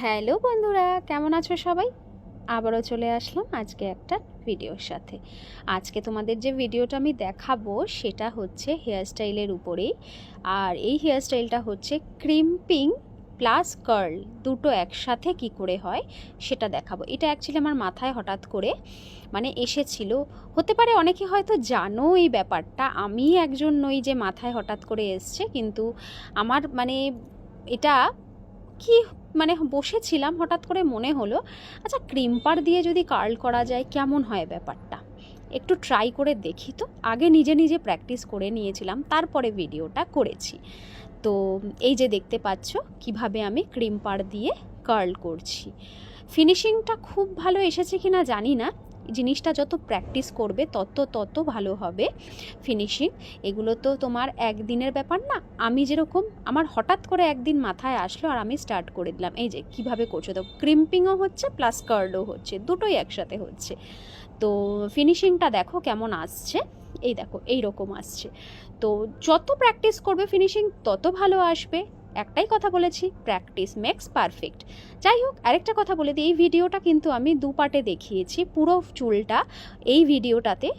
Hello বন্ধুরা, কেমন আছো সবাই? আবারও চলে আসলাম আজকে একটা ভিডিওর সাথে। আজকে তোমাদের যে ভিডিওটা আমি দেখাবো সেটা হচ্ছে হেয়ারস্টাইলের উপরেই। আর এই হেয়ারস্টাইলটা হচ্ছে ক্রিম্পিং প্লাস কার্ল দুটো একসাথে কি করে হয় সেটা দেখাবো। এটা অ্যাকচুয়ালি আমার মাথায় হঠাৎ করে এসেছিল। হতে পারে অনেকে হয়তো জানো এই ব্যাপারটা, আমি একজন নই যে মাথায় হঠাৎ করে এসছে, কিন্তু আমার এটা কি বসেছিলাম, হঠাৎ করে মনে হলো আচ্ছা ক্রিম্পার দিয়ে যদি কার্ল করা যায় কেমন হয় ব্যাপারটা, একটু ট্রাই করে দেখি। তো আগে নিজে নিজে প্র্যাকটিস করে নিয়েছিলাম, তারপরে ভিডিওটা করেছি। তো এই যে দেখতে পাচ্ছ কিভাবে আমি ক্রিম্পার দিয়ে কার্ল করছি। ফিনিশিংটা খুব ভালো এসেছে কিনা জানি না, জিনিসটা যত প্র্যাকটিস করবে তত ভালো হবে ফিনিশিং। এগুলো তো তোমার একদিনের ব্যাপার না। আমি যেরকম আমার হঠাৎ করে একদিন মাথায় আসলো আর আমি স্টার্ট করে দিলাম। এই যে কিভাবে করছো, তো ক্রিম্পিংও হচ্ছে প্লাস কার্লও হচ্ছে, দুটোই একসাথে হচ্ছে। তো ফিনিশিংটা দেখো কেমন আসছে, এই দেখো এই রকম আসছে। তো যত প্র্যাকটিস করবে ফিনিশিং তত ভালো আসবে। একটাই কথা বলেছি, প্র্যাকটিস মেক্স পারফেক্ট। যাই হোক, আরেকটা কথা বলে দিই, এই ভিডিওটা কিন্তু আমি দু পার্টে দেখিয়েছি। পুরো চুলটা এই ভিডিওটাতে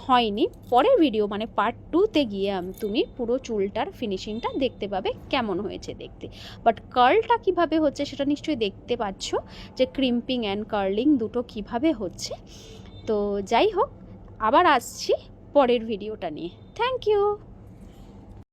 হয়নি, পরের ভিডিও পার্ট 2তে গিয়ে তুমি পুরো চুলটার ফিনিশিংটা দেখতে পাবে কেমন হয়েছে দেখতে। বাট কার্লটা কিভাবে হচ্ছে সেটা নিশ্চয়ই দেখতে পাচ্ছ, যে ক্রিম্পিং অ্যান্ড কার্লিং দুটো কিভাবে হচ্ছে। তো যাই হোক, আবার আসছি পরের ভিডিওটা নিয়ে। Thank you.